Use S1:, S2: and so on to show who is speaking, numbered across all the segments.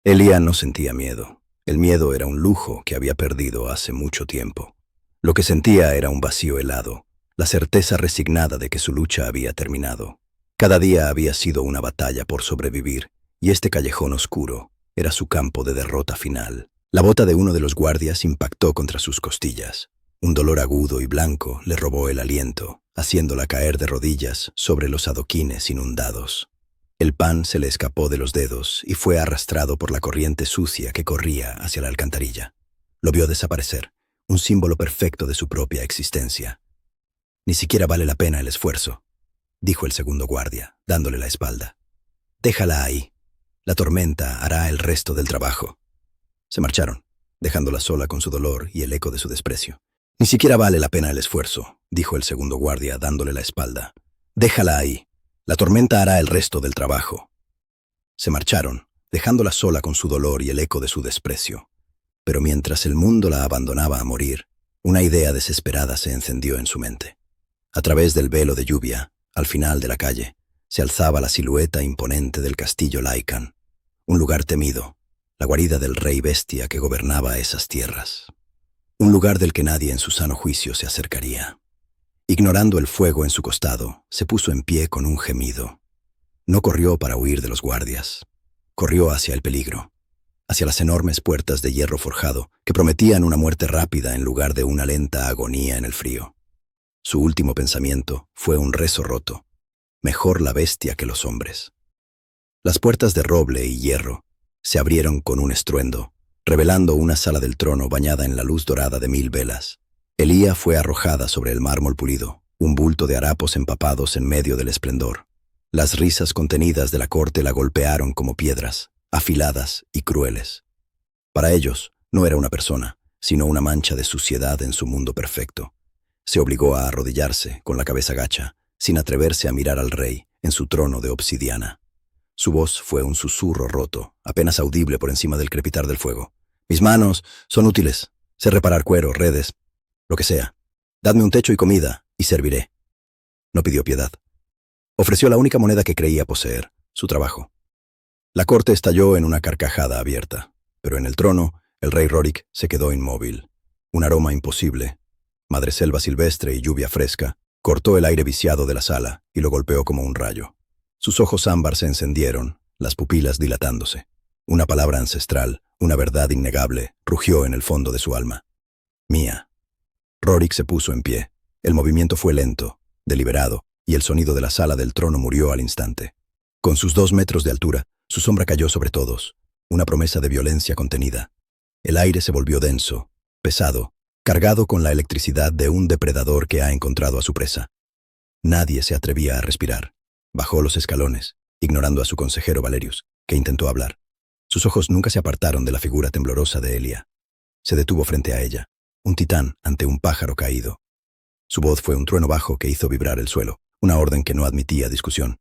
S1: Elia no sentía miedo. El miedo era un lujo que había perdido hace mucho tiempo. Lo que sentía era un vacío helado, la certeza resignada de que su lucha había terminado. Cada día había sido una batalla por sobrevivir, y este callejón oscuro era su campo de derrota final. La bota de uno de los guardias impactó contra sus costillas. Un dolor agudo y blanco le robó el aliento, haciéndola caer de rodillas sobre los adoquines inundados. El pan se le escapó de los dedos y fue arrastrado por la corriente sucia que corría hacia la alcantarilla. Lo vio desaparecer, un símbolo perfecto de su propia existencia. «Ni siquiera vale la pena el esfuerzo», dijo el segundo guardia, dándole la espalda. «Déjala ahí. La tormenta hará el resto del trabajo». Se marcharon, dejándola sola con su dolor y el eco de su desprecio. «Ni siquiera vale la pena el esfuerzo», dijo el segundo guardia, dándole la espalda. «Déjala ahí. La tormenta hará el resto del trabajo». Se marcharon, dejándola sola con su dolor y el eco de su desprecio. Pero mientras el mundo la abandonaba a morir, una idea desesperada se encendió en su mente. A través del velo de lluvia, al final de la calle, se alzaba la silueta imponente del castillo Lycan, un lugar temido, la guarida del rey bestia que gobernaba esas tierras. Un lugar del que nadie en su sano juicio se acercaría. Ignorando el fuego en su costado, se puso en pie con un gemido. No corrió para huir de los guardias. Corrió hacia el peligro, hacia las enormes puertas de hierro forjado que prometían una muerte rápida en lugar de una lenta agonía en el frío. Su último pensamiento fue un rezo roto. Mejor la bestia que los hombres. Las puertas de roble y hierro se abrieron con un estruendo, revelando una sala del trono bañada en la luz dorada de 1000 velas. Elia fue arrojada sobre el mármol pulido, un bulto de harapos empapados en medio del esplendor. Las risas contenidas de la corte la golpearon como piedras, afiladas y crueles. Para ellos, no era una persona, sino una mancha de suciedad en su mundo perfecto. Se obligó a arrodillarse, con la cabeza gacha, sin atreverse a mirar al rey, en su trono de obsidiana. Su voz fue un susurro roto, apenas audible por encima del crepitar del fuego. «Mis manos son útiles. Sé reparar cuero, redes, lo que sea. Dadme un techo y comida, y serviré». No pidió piedad. Ofreció la única moneda que creía poseer, su trabajo. La corte estalló en una carcajada abierta, pero en el trono, el rey Rorik se quedó inmóvil. Un aroma imposible, madreselva silvestre y lluvia fresca, cortó el aire viciado de la sala y lo golpeó como un rayo. Sus ojos ámbar se encendieron, las pupilas dilatándose. Una palabra ancestral, una verdad innegable, rugió en el fondo de su alma. «Mía». Rorik se puso en pie. El movimiento fue lento, deliberado, y el sonido de la sala del trono murió al instante. Con sus 2 metros de altura, su sombra cayó sobre todos, una promesa de violencia contenida. El aire se volvió denso, pesado, cargado con la electricidad de un depredador que ha encontrado a su presa. Nadie se atrevía a respirar. Bajó los escalones, ignorando a su consejero Valerius, que intentó hablar. Sus ojos nunca se apartaron de la figura temblorosa de Elia. Se detuvo frente a ella, un titán ante un pájaro caído. Su voz fue un trueno bajo que hizo vibrar el suelo, una orden que no admitía discusión.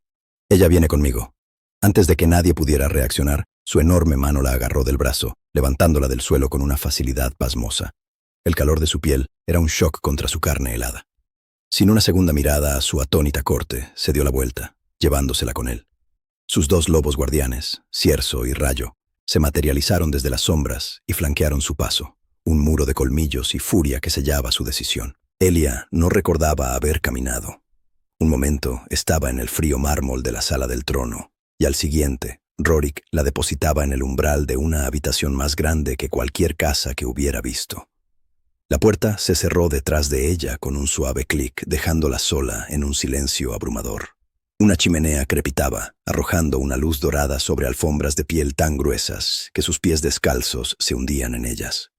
S1: «Ella viene conmigo». Antes de que nadie pudiera reaccionar, su enorme mano la agarró del brazo, levantándola del suelo con una facilidad pasmosa. El calor de su piel era un shock contra su carne helada. Sin una segunda mirada a su atónita corte, se dio la vuelta, llevándosela con él. Sus 2 lobos guardianes, Cierzo y Rayo, se materializaron desde las sombras y flanquearon su paso, un muro de colmillos y furia que sellaba su decisión. Elia no recordaba haber caminado. Un momento estaba en el frío mármol de la sala del trono, y al siguiente, Rorik la depositaba en el umbral de una habitación más grande que cualquier casa que hubiera visto. La puerta se cerró detrás de ella con un suave clic, dejándola sola en un silencio abrumador. Una chimenea crepitaba, arrojando una luz dorada sobre alfombras de piel tan gruesas que sus pies descalzos se hundían en ellas.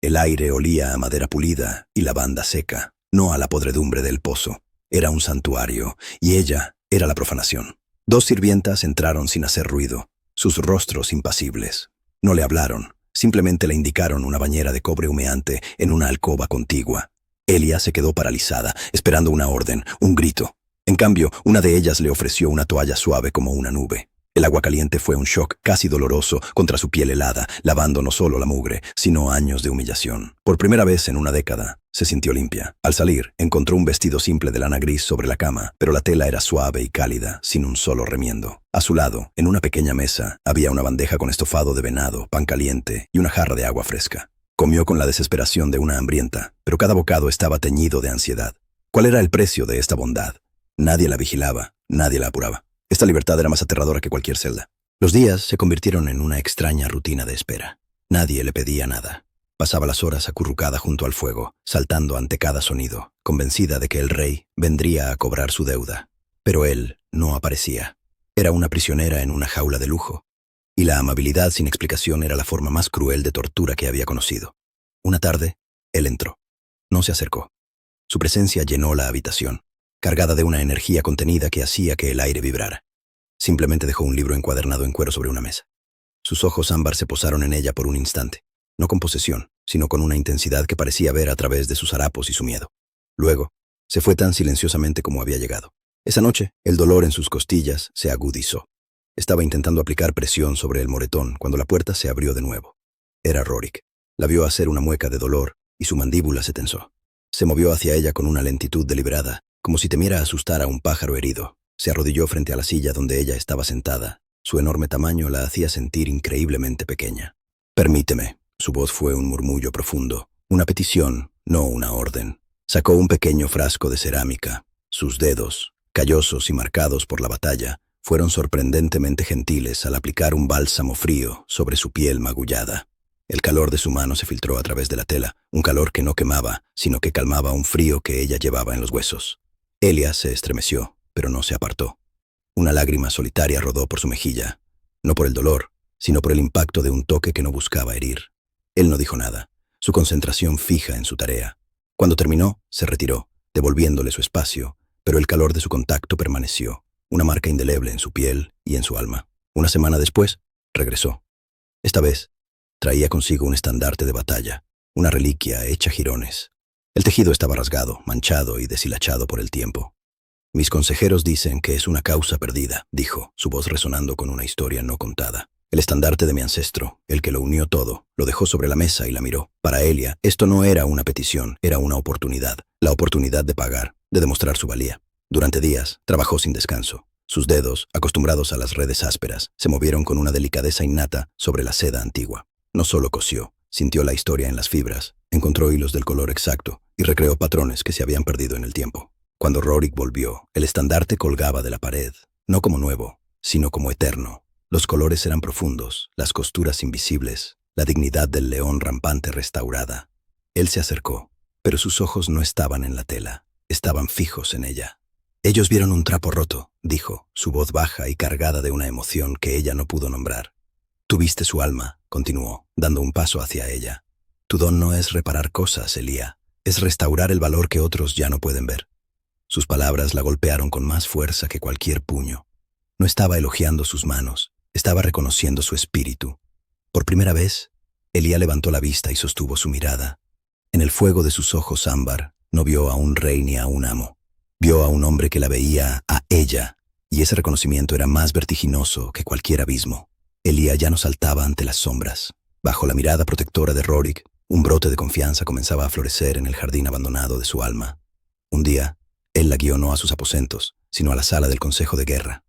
S1: El aire olía a madera pulida y lavanda seca, no a la podredumbre del pozo. Era un santuario, y ella era la profanación. 2 sirvientas entraron sin hacer ruido, sus rostros impasibles. No le hablaron, simplemente le indicaron una bañera de cobre humeante en una alcoba contigua. Elia se quedó paralizada, esperando una orden, un grito. En cambio, una de ellas le ofreció una toalla suave como una nube. El agua caliente fue un shock casi doloroso contra su piel helada, lavando no solo la mugre, sino años de humillación. Por primera vez en una década, se sintió limpia. Al salir, encontró un vestido simple de lana gris sobre la cama, pero la tela era suave y cálida, sin un solo remiendo. A su lado, en una pequeña mesa, había una bandeja con estofado de venado, pan caliente y una jarra de agua fresca. Comió con la desesperación de una hambrienta, pero cada bocado estaba teñido de ansiedad. ¿Cuál era el precio de esta bondad? Nadie la vigilaba, nadie la apuraba. Esta libertad era más aterradora que cualquier celda. Los días se convirtieron en una extraña rutina de espera. Nadie le pedía nada. Pasaba las horas acurrucada junto al fuego, saltando ante cada sonido, convencida de que el rey vendría a cobrar su deuda. Pero él no aparecía. Era una prisionera en una jaula de lujo. Y la amabilidad sin explicación era la forma más cruel de tortura que había conocido. Una tarde, él entró. No se acercó. Su presencia llenó la habitación, cargada de una energía contenida que hacía que el aire vibrara. Simplemente dejó un libro encuadernado en cuero sobre una mesa. Sus ojos ámbar se posaron en ella por un instante, no con posesión, sino con una intensidad que parecía ver a través de sus harapos y su miedo. Luego, se fue tan silenciosamente como había llegado. Esa noche, el dolor en sus costillas se agudizó. Estaba intentando aplicar presión sobre el moretón cuando la puerta se abrió de nuevo. Era Rorik. La vio hacer una mueca de dolor y su mandíbula se tensó. Se movió hacia ella con una lentitud deliberada, como si temiera asustar a un pájaro herido. Se arrodilló frente a la silla donde ella estaba sentada. Su enorme tamaño la hacía sentir increíblemente pequeña. «Permíteme». Su voz fue un murmullo profundo. Una petición, no una orden. Sacó un pequeño frasco de cerámica. Sus dedos, callosos y marcados por la batalla, fueron sorprendentemente gentiles al aplicar un bálsamo frío sobre su piel magullada. El calor de su mano se filtró a través de la tela, un calor que no quemaba, sino que calmaba un frío que ella llevaba en los huesos. Elia se estremeció, pero no se apartó. Una lágrima solitaria rodó por su mejilla, no por el dolor, sino por el impacto de un toque que no buscaba herir. Él no dijo nada, su concentración fija en su tarea. Cuando terminó, se retiró, devolviéndole su espacio, pero el calor de su contacto permaneció, una marca indeleble en su piel y en su alma. Una semana después, regresó. Esta vez, traía consigo un estandarte de batalla, una reliquia hecha jirones. El tejido estaba rasgado, manchado y deshilachado por el tiempo. «Mis consejeros dicen que es una causa perdida», dijo, su voz resonando con una historia no contada. «El estandarte de mi ancestro, el que lo unió todo, lo dejó sobre la mesa y la miró. Para Elia, esto no era una petición, era una oportunidad. La oportunidad de pagar, de demostrar su valía. Durante días, trabajó sin descanso. Sus dedos, acostumbrados a las redes ásperas, se movieron con una delicadeza innata sobre la seda antigua. No solo cosió, sintió la historia en las fibras, encontró hilos del color exacto y recreó patrones que se habían perdido en el tiempo. Cuando Rorik volvió, el estandarte colgaba de la pared, no como nuevo, sino como eterno. Los colores eran profundos, las costuras invisibles, la dignidad del león rampante restaurada. Él se acercó, pero sus ojos no estaban en la tela, estaban fijos en ella. «Ellos vieron un trapo roto», dijo, su voz baja y cargada de una emoción que ella no pudo nombrar. «Tú viste su alma», continuó, dando un paso hacia ella. «Tu don no es reparar cosas, Elia, es restaurar el valor que otros ya no pueden ver». Sus palabras la golpearon con más fuerza que cualquier puño. No estaba elogiando sus manos, estaba reconociendo su espíritu. Por primera vez, Elia levantó la vista y sostuvo su mirada. En el fuego de sus ojos ámbar, no vio a un rey ni a un amo. Vio a un hombre que la veía a ella, y ese reconocimiento era más vertiginoso que cualquier abismo. Elia ya no saltaba ante las sombras. Bajo la mirada protectora de Rorik, un brote de confianza comenzaba a florecer en el jardín abandonado de su alma. Un día, él la guió no a sus aposentos, sino a la sala del Consejo de Guerra.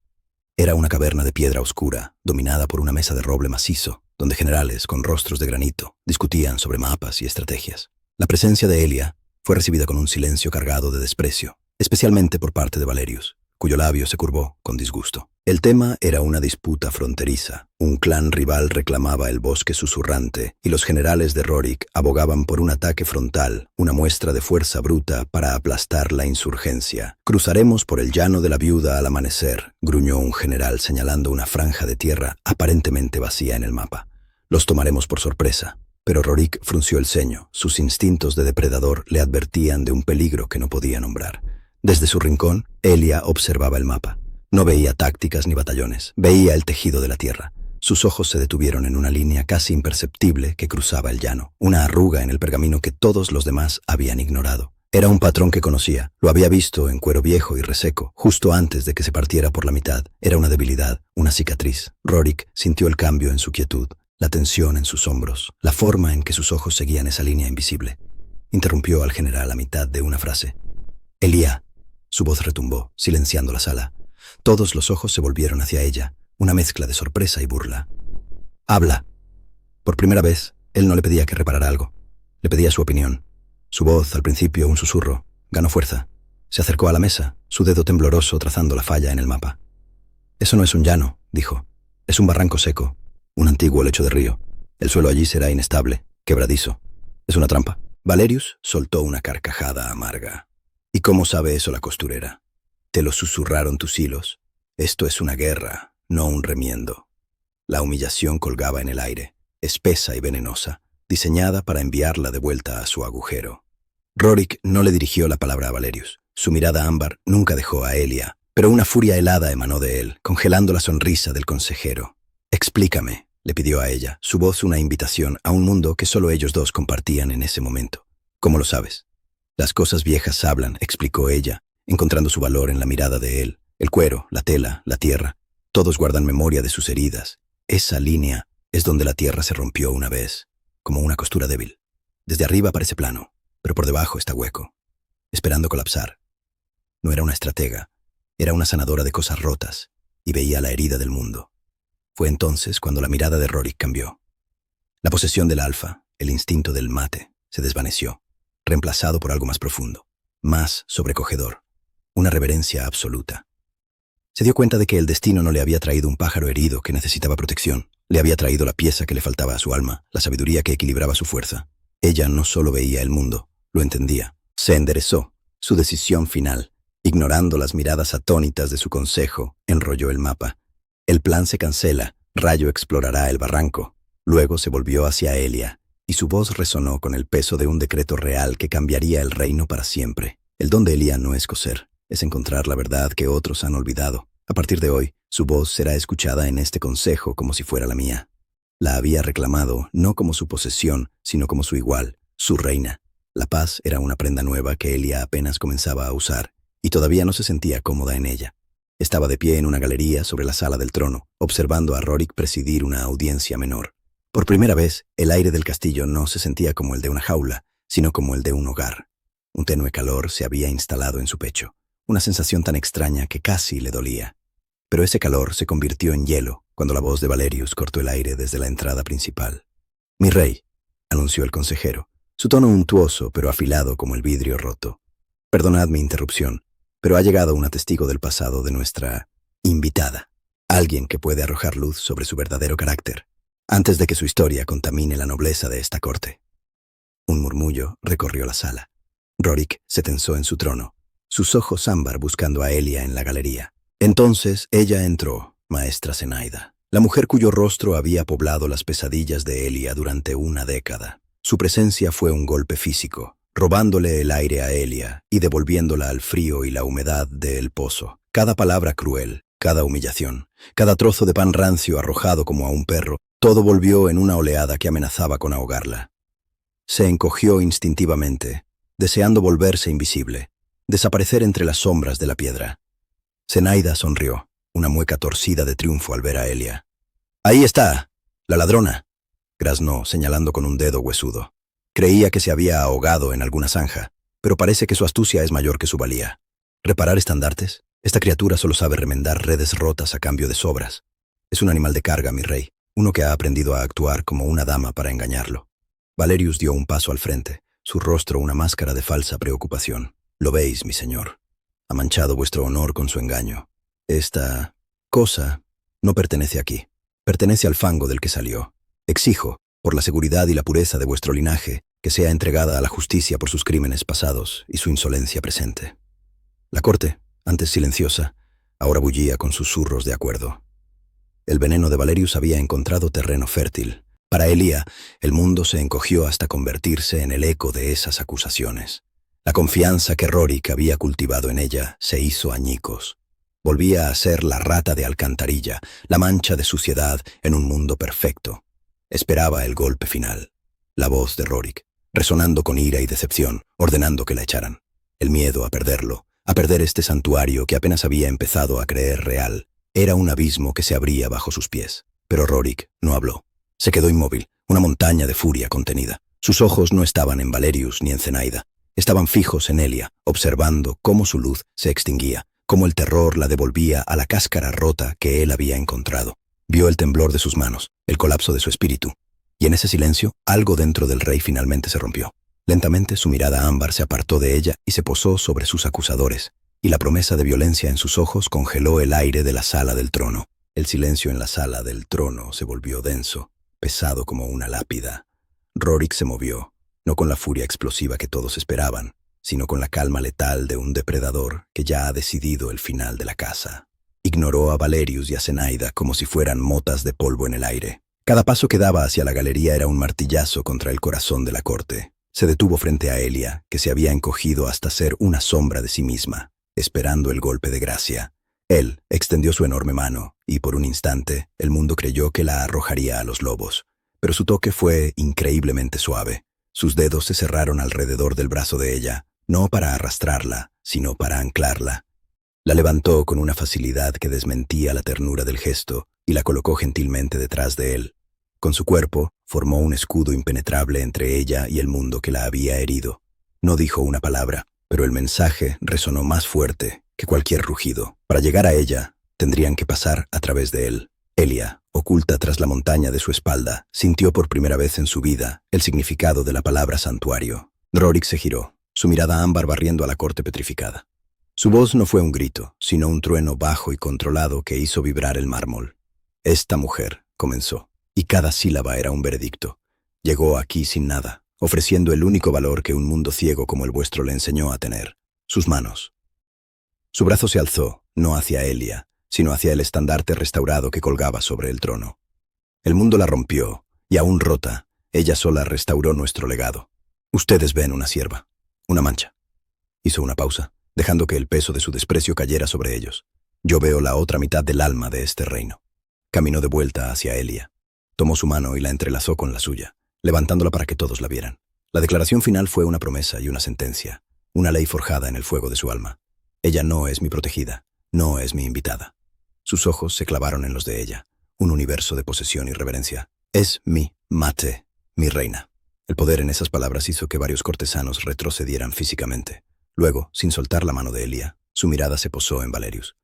S1: Era una caverna de piedra oscura, dominada por una mesa de roble macizo, donde generales con rostros de granito discutían sobre mapas y estrategias. La presencia de Elia fue recibida con un silencio cargado de desprecio, especialmente por parte de Valerius, cuyo labio se curvó con disgusto. El tema era una disputa fronteriza. Un clan rival reclamaba el bosque susurrante y los generales de Rorik abogaban por un ataque frontal, una muestra de fuerza bruta para aplastar la insurgencia. «Cruzaremos por el llano de la viuda al amanecer», gruñó un general señalando una franja de tierra aparentemente vacía en el mapa. «Los tomaremos por sorpresa». Pero Rorik frunció el ceño. Sus instintos de depredador le advertían de un peligro que no podía nombrar. Desde su rincón, Elia observaba el mapa. No veía tácticas ni batallones, veía el tejido de la tierra. Sus ojos se detuvieron en una línea casi imperceptible que cruzaba el llano, una arruga en el pergamino que todos los demás habían ignorado. Era un patrón que conocía. Lo había visto en cuero viejo y reseco, justo antes de que se partiera por la mitad. Era una debilidad, una cicatriz. Rorik sintió el cambio en su quietud, la tensión en sus hombros, la forma en que sus ojos seguían esa línea invisible. Interrumpió al general a mitad de una frase. «Elia». Su voz retumbó, silenciando la sala. Todos los ojos se volvieron hacia ella, una mezcla de sorpresa y burla. «Habla». Por primera vez, él no le pedía que reparara algo. Le pedía su opinión. Su voz, al principio un susurro, ganó fuerza. Se acercó a la mesa, su dedo tembloroso trazando la falla en el mapa. «Eso no es un llano», dijo. «Es un barranco seco, un antiguo lecho de río. El suelo allí será inestable, quebradizo. Es una trampa». Valerius soltó una carcajada amarga. «¿Y cómo sabe eso la costurera? Te lo susurraron tus hilos. Esto es una guerra, no un remiendo». La humillación colgaba en el aire, espesa y venenosa, diseñada para enviarla de vuelta a su agujero. Rorik no le dirigió la palabra a Valerius. Su mirada ámbar nunca dejó a Elia, pero una furia helada emanó de él, congelando la sonrisa del consejero. «Explícame», le pidió a ella, su voz una invitación a un mundo que solo ellos dos compartían en ese momento. «¿Cómo lo sabes?» «Las cosas viejas hablan», explicó ella, encontrando su valor en la mirada de él. «El cuero, la tela, la tierra, todos guardan memoria de sus heridas. Esa línea es donde la tierra se rompió una vez, como una costura débil. Desde arriba parece plano, pero por debajo está hueco, esperando colapsar». No era una estratega, era una sanadora de cosas rotas, y veía la herida del mundo. Fue entonces cuando la mirada de Rorik cambió. La posesión del alfa, el instinto del mate, se desvaneció, reemplazado por algo más profundo, más sobrecogedor, una reverencia absoluta. Se dio cuenta de que el destino no le había traído un pájaro herido que necesitaba protección, le había traído la pieza que le faltaba a su alma, la sabiduría que equilibraba su fuerza. Ella no solo veía el mundo, lo entendía. Se enderezó, su decisión final. Ignorando las miradas atónitas de su consejo, enrolló el mapa. «El plan se cancela, Rayo explorará el barranco». Luego se volvió hacia Elia, y su voz resonó con el peso de un decreto real que cambiaría el reino para siempre. El don de Elia no es coser, es encontrar la verdad que otros han olvidado. A partir de hoy, su voz será escuchada en este consejo como si fuera la mía. La había reclamado no como su posesión, sino como su igual, su reina. La paz era una prenda nueva que Elia apenas comenzaba a usar, y todavía no se sentía cómoda en ella. Estaba de pie en una galería sobre la sala del trono, observando a Rorik presidir una audiencia menor. Por primera vez, el aire del castillo no se sentía como el de una jaula, sino como el de un hogar. Un tenue calor se había instalado en su pecho, una sensación tan extraña que casi le dolía. Pero ese calor se convirtió en hielo cuando la voz de Valerius cortó el aire desde la entrada principal. «Mi rey», anunció el consejero, su tono untuoso pero afilado como el vidrio roto. «Perdonad mi interrupción, pero ha llegado una testigo del pasado de nuestra invitada, alguien que puede arrojar luz sobre su verdadero carácter, antes de que su historia contamine la nobleza de esta corte». Un murmullo recorrió la sala. Rorik se tensó en su trono, sus ojos ámbar buscando a Elia en la galería. Entonces ella entró, maestra Zenaida, la mujer cuyo rostro había poblado las pesadillas de Elia durante una década. Su presencia fue un golpe físico, robándole el aire a Elia y devolviéndola al frío y la humedad del pozo. Cada palabra cruel, cada humillación, cada trozo de pan rancio arrojado como a un perro, todo volvió en una oleada que amenazaba con ahogarla. Se encogió instintivamente, deseando volverse invisible, desaparecer entre las sombras de la piedra. Zenaida sonrió, una mueca torcida de triunfo al ver a Elia. «Ahí está, la ladrona», graznó, señalando con un dedo huesudo. Creía que se había ahogado en alguna zanja, pero parece que su astucia es mayor que su valía. ¿Reparar estandartes? Esta criatura solo sabe remendar redes rotas a cambio de sobras. Es un animal de carga, mi rey, uno que ha aprendido a actuar como una dama para engañarlo. Valerius dio un paso al frente, su rostro una máscara de falsa preocupación. «Lo veis, mi señor. Ha manchado vuestro honor con su engaño. Esta cosa no pertenece aquí. Pertenece al fango del que salió. Exijo, por la seguridad y la pureza de vuestro linaje, que sea entregada a la justicia por sus crímenes pasados y su insolencia presente». La corte, antes silenciosa, ahora bullía con susurros de acuerdo. El veneno de Valerius había encontrado terreno fértil. Para Elia, el mundo se encogió hasta convertirse en el eco de esas acusaciones. La confianza que Rorik había cultivado en ella se hizo añicos. Volvía a ser la rata de alcantarilla, la mancha de suciedad en un mundo perfecto. Esperaba el golpe final. La voz de Rorik, resonando con ira y decepción, ordenando que la echaran. el miedo a perderlo, a perder este santuario que apenas había empezado a creer real. Era un abismo que se abría bajo sus pies. Pero Rorik no habló. Se quedó inmóvil, una montaña de furia contenida. Sus ojos no estaban en Valerius ni en Zenaida. Estaban fijos en Elia, observando cómo su luz se extinguía, cómo el terror la devolvía a la cáscara rota que él había encontrado. Vio el temblor de sus manos, el colapso de su espíritu. Y en ese silencio, algo dentro del rey finalmente se rompió. Lentamente su mirada ámbar se apartó de ella y se posó sobre sus acusadores, y la promesa de violencia en sus ojos congeló el aire de la sala del trono. El silencio en la sala del trono se volvió denso, pesado como una lápida. Rorik se movió, no con la furia explosiva que todos esperaban, sino con la calma letal de un depredador que ya ha decidido el final de la caza. Ignoró a Valerius y a Zenaida como si fueran motas de polvo en el aire. Cada paso que daba hacia la galería era un martillazo contra el corazón de la corte. Se detuvo frente a Elia, que se había encogido hasta ser una sombra de sí misma, esperando el golpe de gracia. Él extendió su enorme mano, y por un instante el mundo creyó que la arrojaría a los lobos. Pero su toque fue increíblemente suave. Sus dedos se cerraron alrededor del brazo de ella, no para arrastrarla, sino para anclarla. La levantó con una facilidad que desmentía la ternura del gesto y la colocó gentilmente detrás de él. Con su cuerpo, formó un escudo impenetrable entre ella y el mundo que la había herido. No dijo una palabra, pero el mensaje resonó más fuerte que cualquier rugido. Para llegar a ella, tendrían que pasar a través de él. Elia, oculta tras la montaña de su espalda, sintió por primera vez en su vida el significado de la palabra santuario. Rorik se giró, su mirada ámbar barriendo a la corte petrificada. Su voz no fue un grito, sino un trueno bajo y controlado que hizo vibrar el mármol. Esta mujer, comenzó, y cada sílaba era un veredicto. Llegó aquí sin nada, ofreciendo el único valor que un mundo ciego como el vuestro le enseñó a tener, sus manos. Su brazo se alzó, no hacia Elia, sino hacia el estandarte restaurado que colgaba sobre el trono. El mundo la rompió, y aún rota, ella sola restauró nuestro legado. Ustedes ven una sierva, una mancha. Hizo una pausa, dejando que el peso de su desprecio cayera sobre ellos. Yo veo la otra mitad del alma de este reino. Caminó de vuelta hacia Elia. Tomó su mano y la entrelazó con la suya, levantándola para que todos la vieran. La declaración final fue una promesa y una sentencia, una ley forjada en el fuego de su alma. Ella no es mi protegida, no es mi invitada. Sus ojos se clavaron en los de ella, un universo de posesión y reverencia. Es mi mate, mi reina. El poder en esas palabras hizo que varios cortesanos retrocedieran físicamente. Luego, sin soltar la mano de Elia, su mirada se posó en Valerius.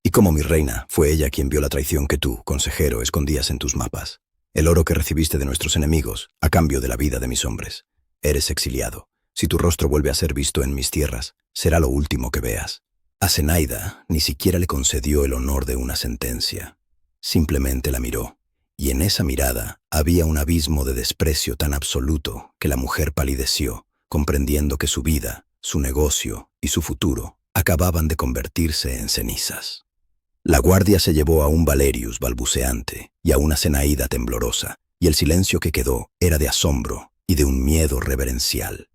S1: Y como mi reina, fue ella quien vio la traición que tú, consejero, escondías en tus mapas. El oro que recibiste de nuestros enemigos, a cambio de la vida de mis hombres. Eres exiliado. Si tu rostro vuelve a ser visto en mis tierras, será lo último que veas. A Zenaida ni siquiera le concedió el honor de una sentencia. Simplemente la miró, y en esa mirada había un abismo de desprecio tan absoluto que la mujer palideció, comprendiendo que su vida, su negocio y su futuro acababan de convertirse en cenizas. La guardia se llevó a un Valerius balbuceante y a una Zenaida temblorosa, y el silencio que quedó era de asombro y de un miedo reverencial.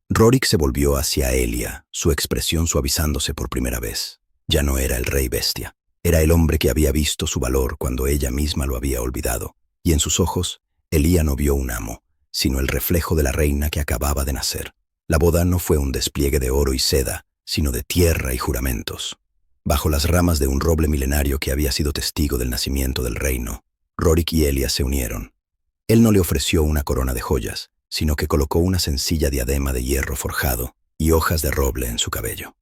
S1: Rorik se volvió hacia Elia, su expresión suavizándose por primera vez. Ya no era el rey bestia, era el hombre que había visto su valor cuando ella misma lo había olvidado, y en sus ojos, Elia no vio un amo, sino el reflejo de la reina que acababa de nacer. La boda no fue un despliegue de oro y seda, sino de tierra y juramentos. Bajo las ramas de un roble milenario que había sido testigo del nacimiento del reino, Rorik y Elia se unieron. Él no le ofreció una corona de joyas, sino que colocó una sencilla diadema de hierro forjado y hojas de roble en su cabello.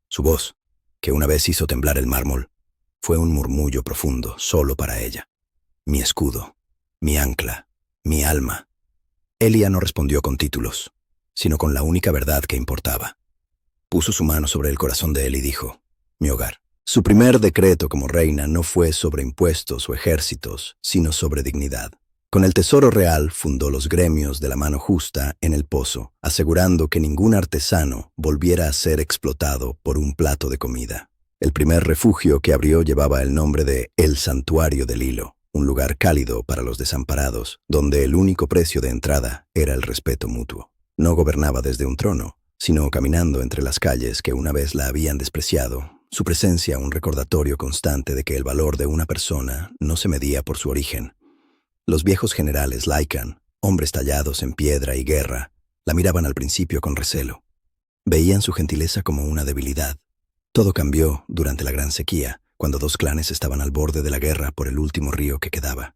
S1: Su voz, que una vez hizo temblar el mármol, fue un murmullo profundo solo para ella. Mi escudo, mi ancla, mi alma. Elia no respondió con títulos, sino con la única verdad que importaba. Puso su mano sobre el corazón de él y dijo, mi hogar. Su primer decreto como reina no fue sobre impuestos o ejércitos, sino sobre dignidad. Con el tesoro real fundó los gremios de la mano justa en el pozo, asegurando que ningún artesano volviera a ser explotado por un plato de comida. El primer refugio que abrió llevaba el nombre de El Santuario del Hilo, un lugar cálido para los desamparados, donde el único precio de entrada era el respeto mutuo. No gobernaba desde un trono, sino caminando entre las calles que una vez la habían despreciado. Su presencia un recordatorio constante de que el valor de una persona no se medía por su origen. Los viejos generales Lycan, hombres tallados en piedra y guerra, la miraban al principio con recelo. Veían su gentileza como una debilidad. Todo cambió durante la Gran Sequía, cuando dos clanes estaban al borde de la guerra por el último río que quedaba.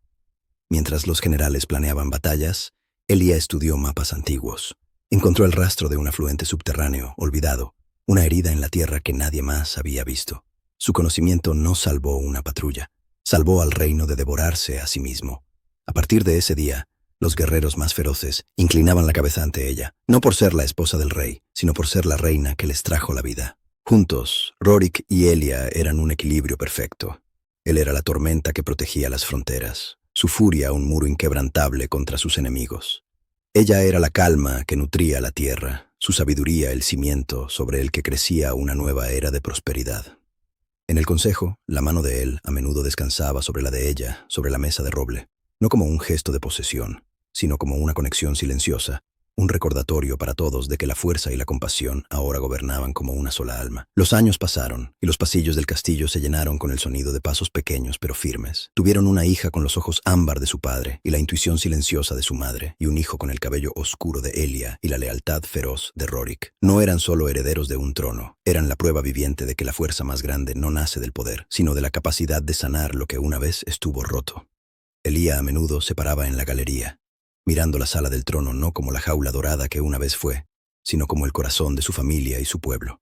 S1: Mientras los generales planeaban batallas, Elia estudió mapas antiguos. Encontró el rastro de un afluente subterráneo, olvidado, una herida en la tierra que nadie más había visto. Su conocimiento no salvó una patrulla, salvó al reino de devorarse a sí mismo. A partir de ese día, los guerreros más feroces inclinaban la cabeza ante ella, no por ser la esposa del rey, sino por ser la reina que les trajo la vida. Juntos, Rorik y Elia eran un equilibrio perfecto. Él era la tormenta que protegía las fronteras, su furia un muro inquebrantable contra sus enemigos. Ella era la calma que nutría la tierra, su sabiduría el cimiento sobre el que crecía una nueva era de prosperidad. En el consejo, la mano de él a menudo descansaba sobre la de ella, sobre la mesa de roble, no como un gesto de posesión, sino como una conexión silenciosa, un recordatorio para todos de que la fuerza y la compasión ahora gobernaban como una sola alma. Los años pasaron, y los pasillos del castillo se llenaron con el sonido de pasos pequeños pero firmes. Tuvieron una hija con los ojos ámbar de su padre y la intuición silenciosa de su madre, y un hijo con el cabello oscuro de Elia y la lealtad feroz de Rorik. No eran solo herederos de un trono, eran la prueba viviente de que la fuerza más grande no nace del poder, sino de la capacidad de sanar lo que una vez estuvo roto. Elia a menudo se paraba en la galería, mirando la sala del trono no como la jaula dorada que una vez fue, sino como el corazón de su familia y su pueblo.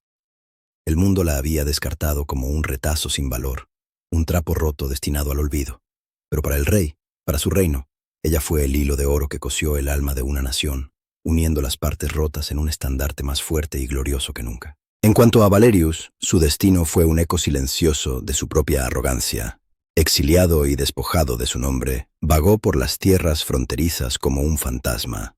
S1: El mundo la había descartado como un retazo sin valor, un trapo roto destinado al olvido. Pero para el rey, para su reino, ella fue el hilo de oro que cosió el alma de una nación, uniendo las partes rotas en un estandarte más fuerte y glorioso que nunca. En cuanto a Valerius, su destino fue un eco silencioso de su propia arrogancia. Exiliado y despojado de su nombre, vagó por las tierras fronterizas como un fantasma.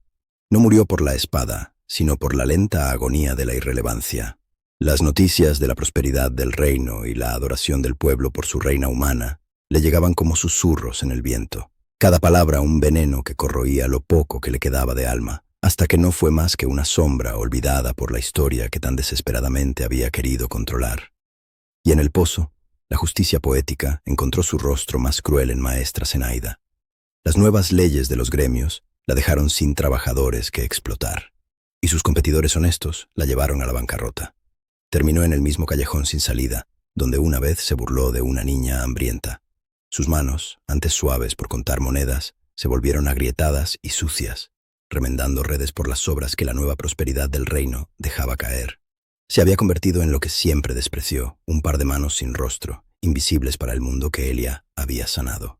S1: No murió por la espada, sino por la lenta agonía de la irrelevancia. Las noticias de la prosperidad del reino y la adoración del pueblo por su reina humana le llegaban como susurros en el viento. Cada palabra un veneno que corroía lo poco que le quedaba de alma, hasta que no fue más que una sombra olvidada por la historia que tan desesperadamente había querido controlar. Y en el pozo, la justicia poética encontró su rostro más cruel en Maestra Zenaida. Las nuevas leyes de los gremios la dejaron sin trabajadores que explotar, y sus competidores honestos la llevaron a la bancarrota. Terminó en el mismo callejón sin salida, donde una vez se burló de una niña hambrienta. Sus manos, antes suaves por contar monedas, se volvieron agrietadas y sucias, remendando redes por las sobras que la nueva prosperidad del reino dejaba caer. Se había convertido en lo que siempre despreció, un par de manos sin rostro, invisibles para el mundo que Elia había sanado.